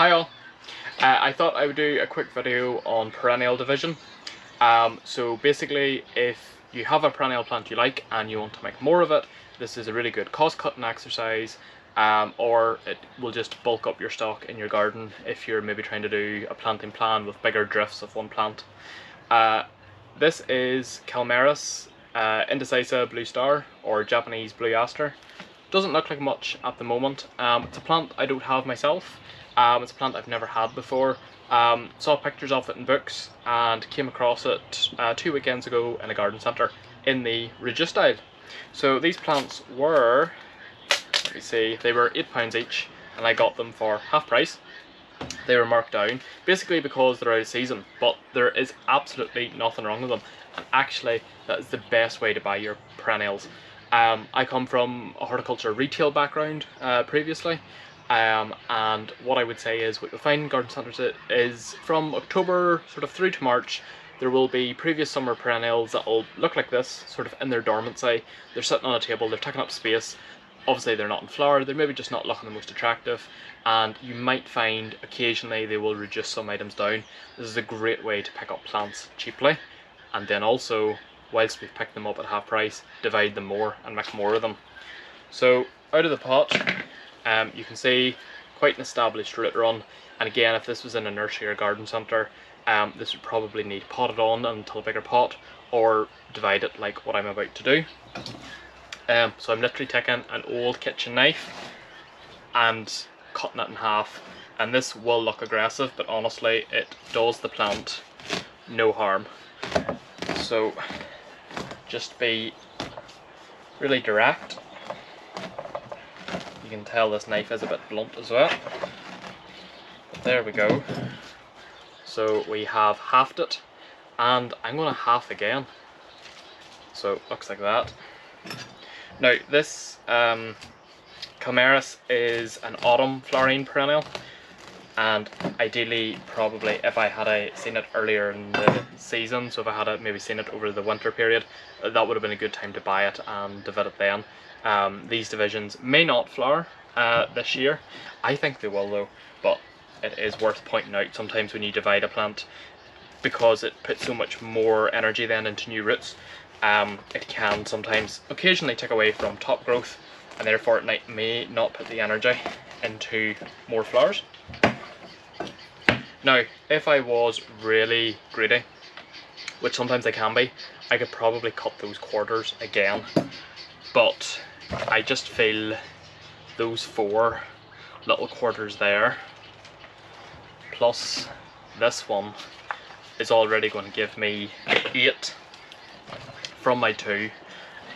Hi all. I thought I would do a quick video on perennial division. So basically, if you have a perennial plant you like and you want to make more of it, this is a really good cost cutting exercise, or it will just bulk up your stock in your garden if you're maybe trying to do a planting plan with bigger drifts of one plant. This is Kalimeris, incisa blue star, or Japanese blue aster. Doesn't look like much at the moment. It's a plant I don't have myself. It's a plant I've never had before. Saw pictures of it in books and came across it 2 weekends ago in a garden centre in the reduced style. So these plants were, let me see, they were £8 each and I got them for half price. They were marked down basically because they're out of season, but there is absolutely nothing wrong with them, and actually that is the best way to buy your perennials. I come from a horticulture retail background previously, and what I would say is what you'll find in garden centres is from October sort of through to March there will be previous summer perennials that will look like this, sort of in their dormancy. They're sitting on a table, they're taking up space. Obviously they're not in flower, they're maybe just not looking the most attractive, and you might find occasionally they will reduce some items down. This is a great way to pick up plants cheaply, and then also, whilst we've picked them up at half price, divide them more and make more of them. So out of the pot, you can see quite an established root run, and again, if this was in a nursery or garden centre, this would probably need potted on until a bigger pot, or divide it like what I'm about to do. So I'm literally taking an old kitchen knife and cutting it in half, and this will look aggressive, but honestly it does the plant no harm. So just be really direct. You can tell this knife is a bit blunt as well, but there we go. So we have halved it, and I'm going to half again, so it looks like that. Now this Kalimeris is an autumn flowering perennial, and ideally, probably if I had seen it earlier in the season, so if I had maybe seen it over the winter period, that would have been a good time to buy it and divide it then. These divisions may not flower this year. I think they will though, but it is worth pointing out sometimes when you divide a plant, because it puts so much more energy then into new roots, it can sometimes occasionally take away from top growth, and therefore it may not put the energy into more flowers. Now, if I was really greedy, which sometimes I can be, I could probably cut those quarters again, but I just feel those 4 little quarters there, plus this one, is already going to give me 8 from my 2,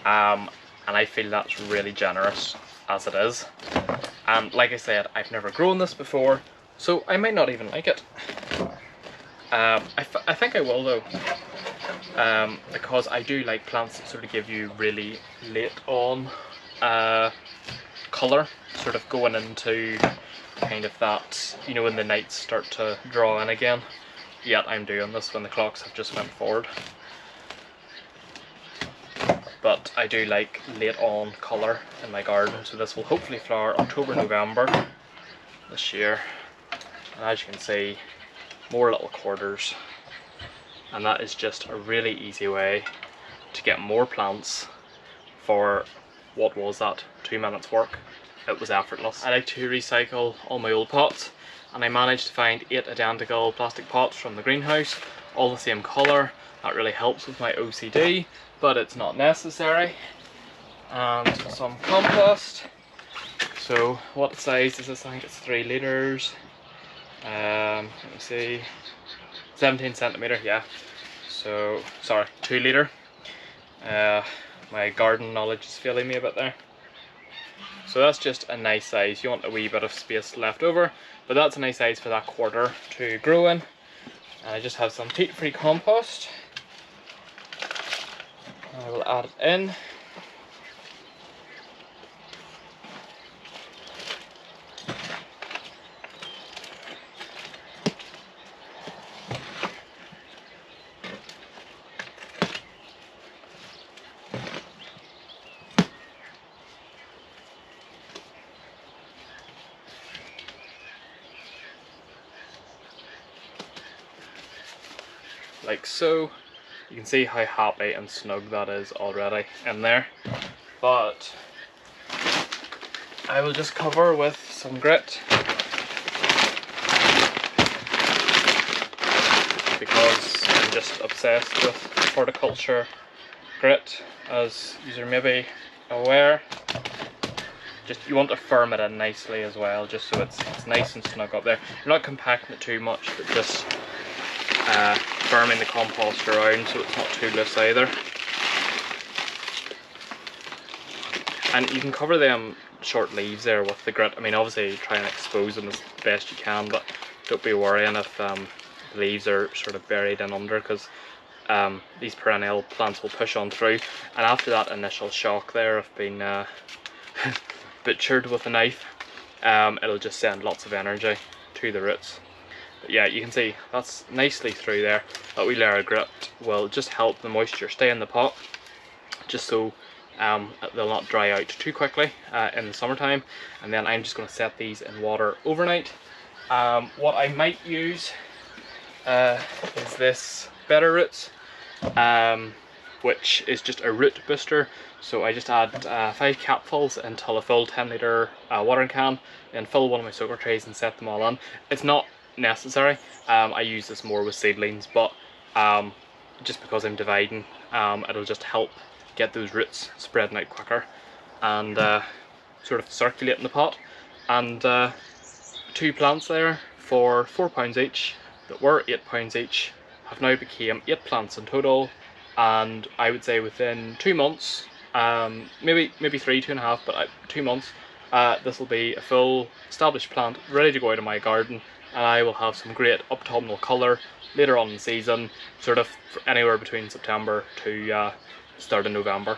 and I feel that's really generous as it is. And like I said, I've never grown this before, so I might not even like it. I think I will though, because I do like plants that sort of give you really late on colour, sort of going into kind of that, you know, when the nights start to draw in again. Yet I'm doing this when the clocks have just went forward. But I do like late on colour in my garden, so this will hopefully flower October, November this year. And as you can see, more little quarters, and that is just a really easy way to get more plants for what was that, 2 minutes work. It was effortless. I like to recycle all my old pots, and I managed to find 8 identical plastic pots from the greenhouse, all the same colour. That really helps with my OCD, but it's not necessary. And some compost. So what size is this? I think it's 3 litres. Let me see, 17 centimetre, yeah. So, sorry, 2 litre. My garden knowledge is failing me a bit there. So that's just a nice size. You want a wee bit of space left over, but that's a nice size for that quarter to grow in. And I just have some peat-free compost. I will add it in. like so. You can see how happy and snug that is already in there. But I will just cover with some grit, because I'm just obsessed with horticulture grit, as you're maybe aware. Just, you want to firm it in nicely as well, just so it's nice and snug up there. You're not compacting it too much, but just firming the compost around so it's not too loose either. And you can cover them short leaves there with the grit. I mean, obviously try and expose them as best you can, but don't be worrying if the leaves are sort of buried in under, because these perennial plants will push on through, and after that initial shock there of being butchered with a knife, it'll just send lots of energy to the roots. But yeah, you can see that's nicely through there. That wee layer of grit will just help the moisture stay in the pot, just so they'll not dry out too quickly in the summertime. And then I'm just going to set these in water overnight. What I might use is this Better Roots, which is just a root booster. So I just add 5 capfuls until a full 10-litre watering can, then fill one of my soaker trays and set them all in. It's not necessary. I use this more with seedlings, but just because I'm dividing, it'll just help get those roots spreading out quicker and sort of circulate in the pot. And 2 plants there for £4 each that were £8 each have now become 8 plants in total, and I would say within 2 months, maybe 3, 2.5, but 2 months, this will be a full established plant ready to go out of my garden, and I will have some great autumnal colour later on in the season, sort of anywhere between September to start of November.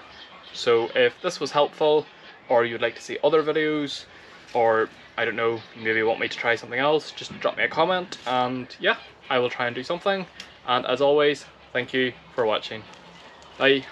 So if this was helpful, or you'd like to see other videos, or I don't know, you maybe want me to try something else, just drop me a comment, and yeah, I will try and do something. And as always, thank you for watching. Bye.